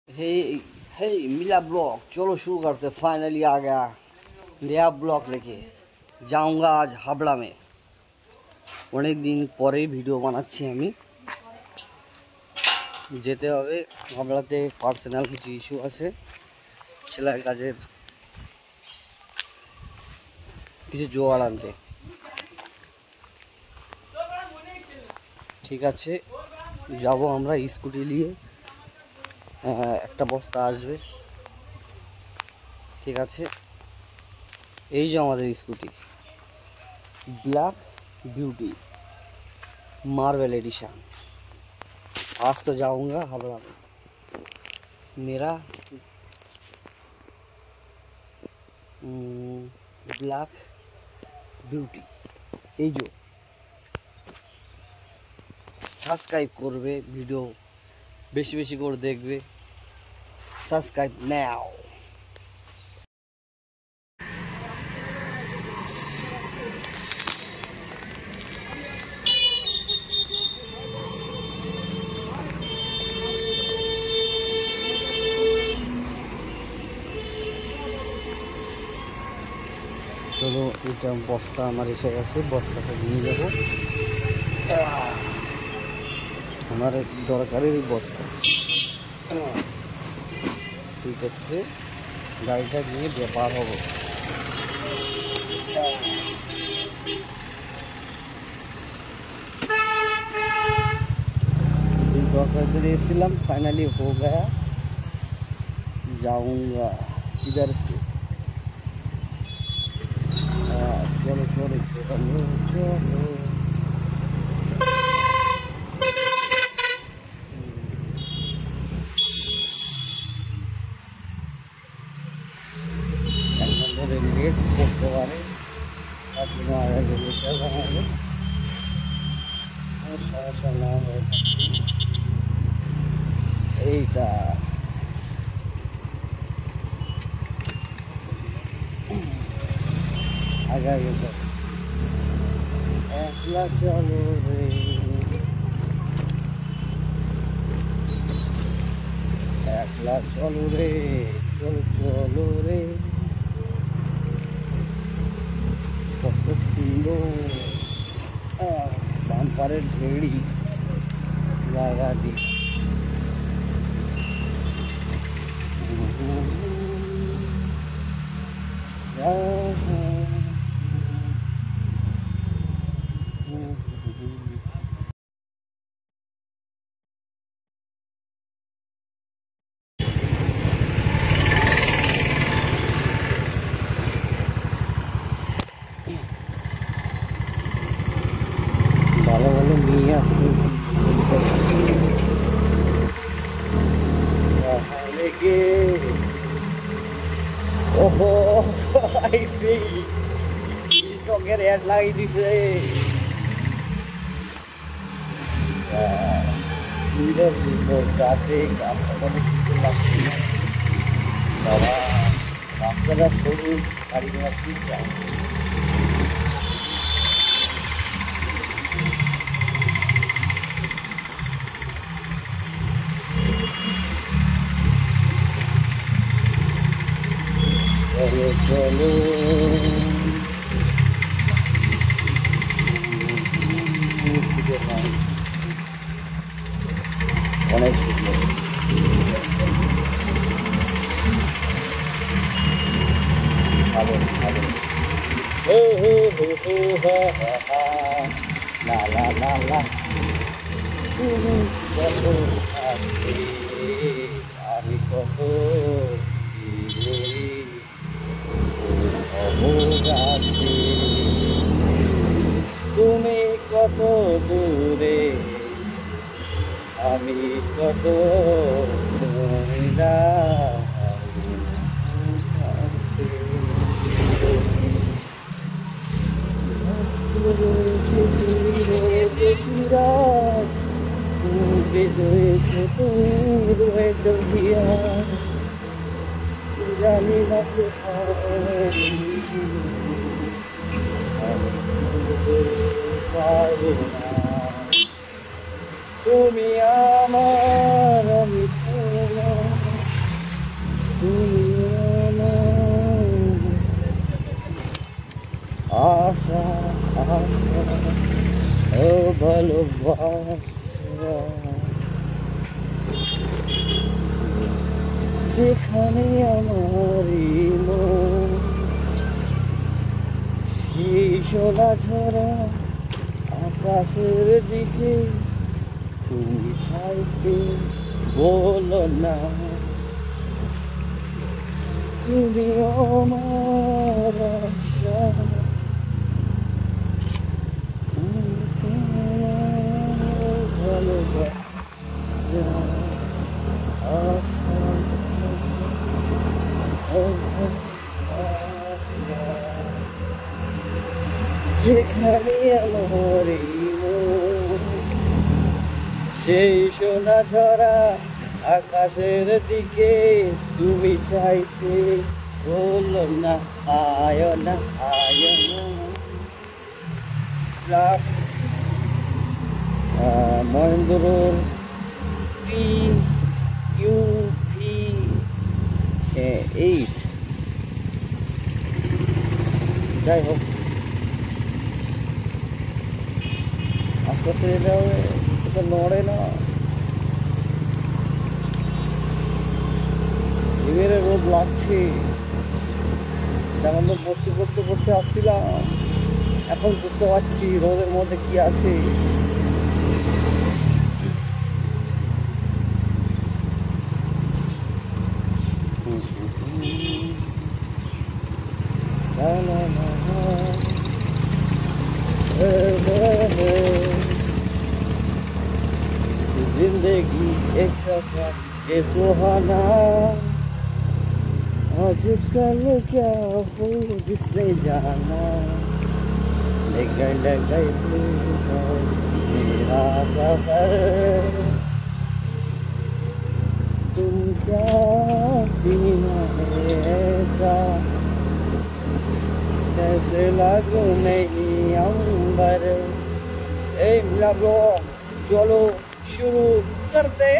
हे हे मिला ब्लॉग, चलो शुरू करते। फाइनली आ गया नया ब्लॉग लेके। जाऊंगा आज हाबड़ा में। অনেক দিন পরে ভিডিও বানাচ্ছি আমি। যেতে হবে হাবড়াতে, পার্সোনাল কিছু ইস্যু আছে, সেলাই কাজের কিছু জোগাড় আনতে। ঠিক আছে, যাব আমরা স্কুটি নিয়ে। একটা বস্তা আসবে। ঠিক আছে, এই যে আমাদের scooty, black beauty marvel edition. आज तो जाऊंगा हावड़ा में। मेरा ब्लैक ब्यूटी এই যে সাবস্ক্রাইব করবে, ভিডিও বেশি বেশি করে দেখবে। সাবস্ক্রাইব নাও। চলো, এটা বস্তা আমার এসে গেছে, বস্তাটা নিয়ে যাব। আমার দরকারের বস্তা। ঠিক আছে, গাড়িটা নিয়ে বেপার হব। दरकार के लिए फाइनली हो गया। जाऊंगा इधर से। चलो चलो चलो चलो। लेट করতে পারে, আপনি আগে লেটটা বানাবে, সমস্যা না হয়। এইটা আগে গেছে। একলা চলো রে, একলা চলো রে, চলো চলো রে। কত সুন্দর বাম্পারের ঝেড়ি জায়গা দিয়ে। ভালো ভালো নিয়ে আসছে লেগে। ওহো, আইসি টিকটকের অ্যাড লাগিয়ে দিছে। সুন্দর সুন্দর গাছে, গাছটা কত সুন্দর লাগছে। বাবা, রাস্তাটা সরু, গাড়ি ঘোড়া ঠিক যায়। চলো চলো, অনেক সুন্দর। ভালো ভালো। ও হো হো হো হা হা হা, লা লা লা লা। কত আছে আমি, কত অবগাছে। তুমি কত দূরে, আমি কত দূরে। জানি না কোথায় পারবো না। তুমি আমার, আমি তোমার। আশা আশা ও ভালোবাসা যেখানে আমারই মন সেই সোনা ঝরা আকাশের দিকে তুমি চাইতে বলো না তুমি আমার আশা ভালোবাসা আশা যেখানে আমার সেই সোনা ঝরা আকাশের দিকে তুমি চাইতে বলো না আয় না রাখ মহেন্দ্রর TUV8 যাই হোক আস্তে আস্তে এটাও এটা নড়ে না এবারে রোদ লাগছে যেমন তো বসতে করতে করতে আসছিলাম এখন বুঝতে পারছি রোদের মধ্যে কি আছে जिंदगी एक सफर ये सुहाना आजकल क्या हो जिसने जाना लग गई मेरा सफर तुम क्या जीना ऐसा कैसे लागू नहीं अंबर ए मिला ब्लॉग चलो शुरू करते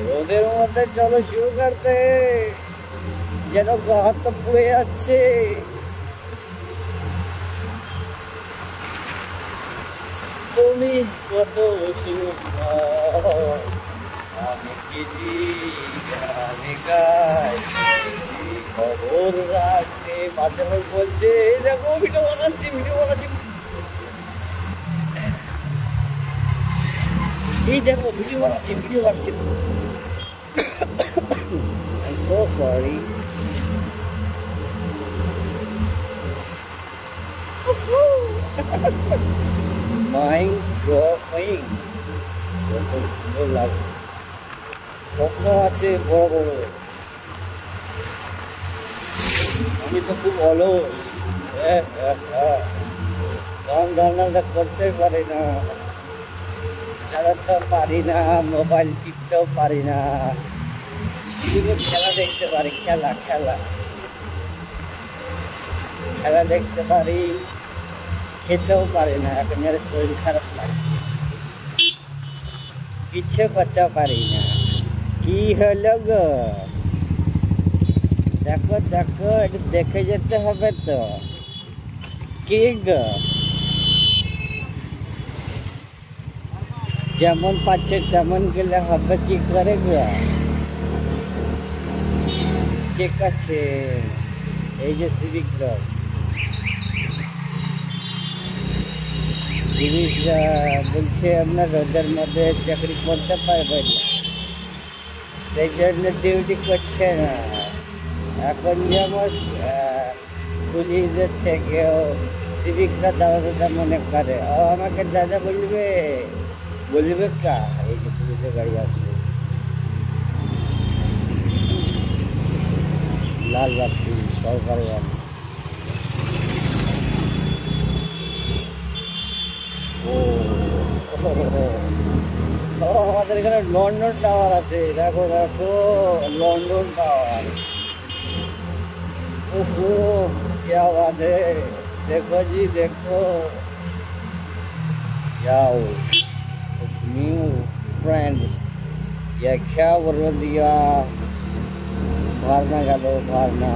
রোদের মধ্যে চলো শুরু করতে যেন গা হাত তো পুড়ে যাচ্ছে তুমি কত সুন্দর আমি কি আমি গাই খবর রাখতে বাচ্চা লোক বলছে দেখো ভিডিও বানাচ্ছি এই দেখো ভিডিও বানাচ্ছি I'm so sorry mind blowing কত সুন্দর লাগে স্বপ্ন আছে বড় বড় আমি তো খুব অলস কাম ধারণা করতে পারি না চালাতে পারি না মোবাইল টিপতেও পারি না শুধু খেলা দেখতে পারি খেলা দেখতে পারি খেতেও পারি না এখন আর শরীর খারাপ লাগছে কিচ্ছু করতে পারি না কি হলো গো দেখো একটু দেখে যেতে হবে তো কি গো যেমন পাচ্ছে তেমন গেলে হবে কি করে গো ঠিক আছে এই যে সিভিক দল বলছে আপনার রোদের মধ্যে চাকরি করতে পারবে না সেই জন্য ডিউটি করছে না এখন যেমন পুলিশদের থেকেও সিভিকরা দাদা মনে করে ও আমাকে দাদা বলবে কা এই যে পুলিশের গাড়ি আসছে লাল বাতি সরকারি গাড়ি আমাদের এখানে লন্ডন টাওয়ার আছে দেখো লন্ডন টাওয়ার ओफो क्या बात है देखो जी देखो याओ न्यू फ्रेंड या क्या बोल दिया भारना गलो भारना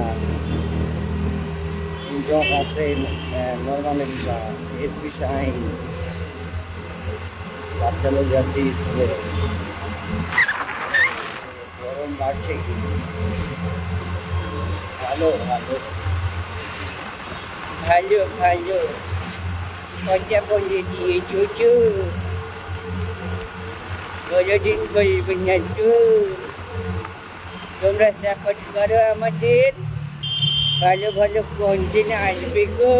ব্লক আছে, নর্মাল ভিসা, এসপি শাইন, বাচ্চা লোক যাচ্ছি স্কুলে। গরম লাগছে কি ভালো ভালো ভালো ভালো পঞ্চা পঞ্চে দিয়ে চুচু কোনোদিন বলবে না তো। তোমরা সাপোর্ট করো আমাদের, ভালো ভালো কন্টেন্ট আসবে গো।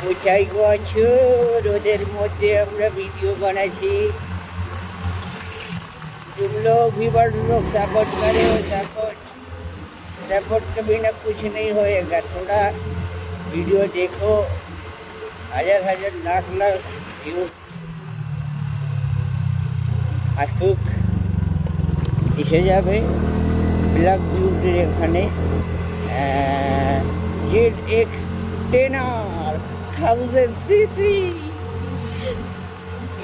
কোথায় আছো? রোদের মধ্যে আমরা ভিডিও বানাচ্ছি। तुम लोग भी बड़ लोग सपोर्ट करे हो। सपोर्ट के बिना कुछ नहीं होएगा। थोड़ा वीडियो देखो, हजार हजार लाख लाख व्यूज আসুক, এসে যাবে ব্ল্যাক বিউটির এখানে ZX10R 1000cc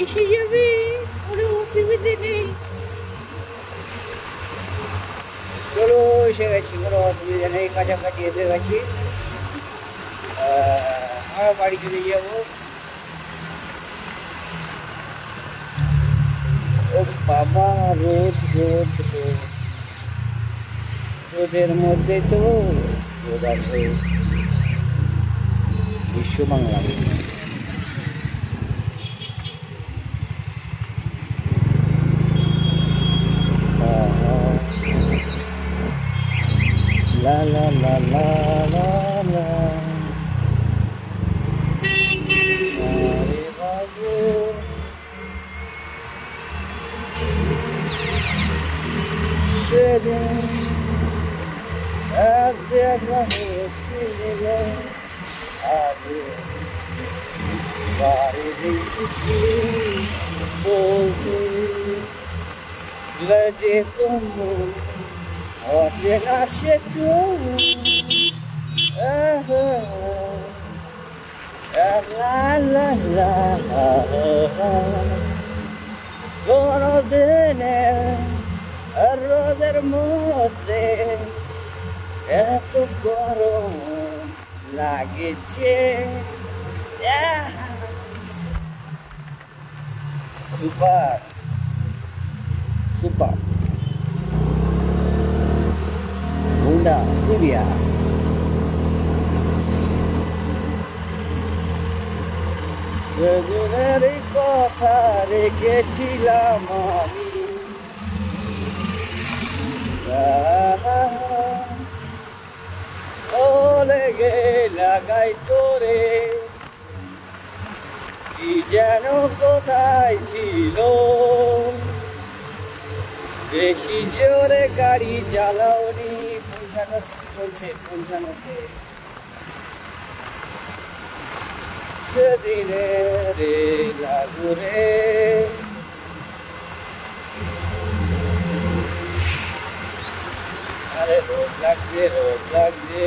এসে যাবে, কোনো অসুবিধে নেই। চলো এসে গেছি, কোনো অসুবিধা নেই, কাছাকাছি এসে গেছি। আমার বাড়ি চলে যাবো। ও বাবা, রোদ রোদ রোদ, রোদের মধ্যে তো রোদ আছে। বিশ্ব বাংলা লা লা লা লা লা লা। আরে বাবু সেদিন এক দেখা হয়েছিল, আগে বাড়ি দিয়েছি বলতে লজে তুমি অচেনা সে তুমি। কোনো দিনে রোদের মধ্যে এত গরম লাগেছে। সুপার সুপার হুন্ডা সিভিয়া। সেদিনের কথা রেখেছিলাম আমি, ও লেগে লাগাই তোরে, কি যেন কোথায় ছিল। বেশি জোরে গাড়ি চালাওনি, পৌঁছানো চলছে পৌঁছানোতে। সেদিনে রে লাগু রে, আরে রোদ লাগছে রোদ লাগছে।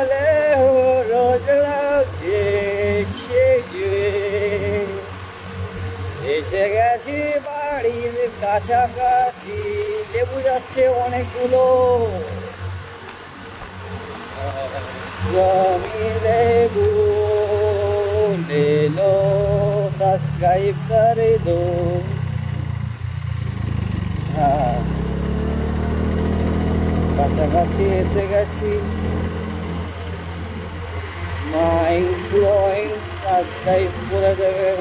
আরে রোদ লাগছে সেজে। এসে গেছি বাড়ির কাছাকাছি, লেবু যাচ্ছে অনেকগুলো। स्वामी লেবু ले लो, सब्सक्राइब कर दो। কাছাকাছি এসে গেছি। মাইন্ড ব্লোয়িং, সাবস্ক্রাইব করে দেবে।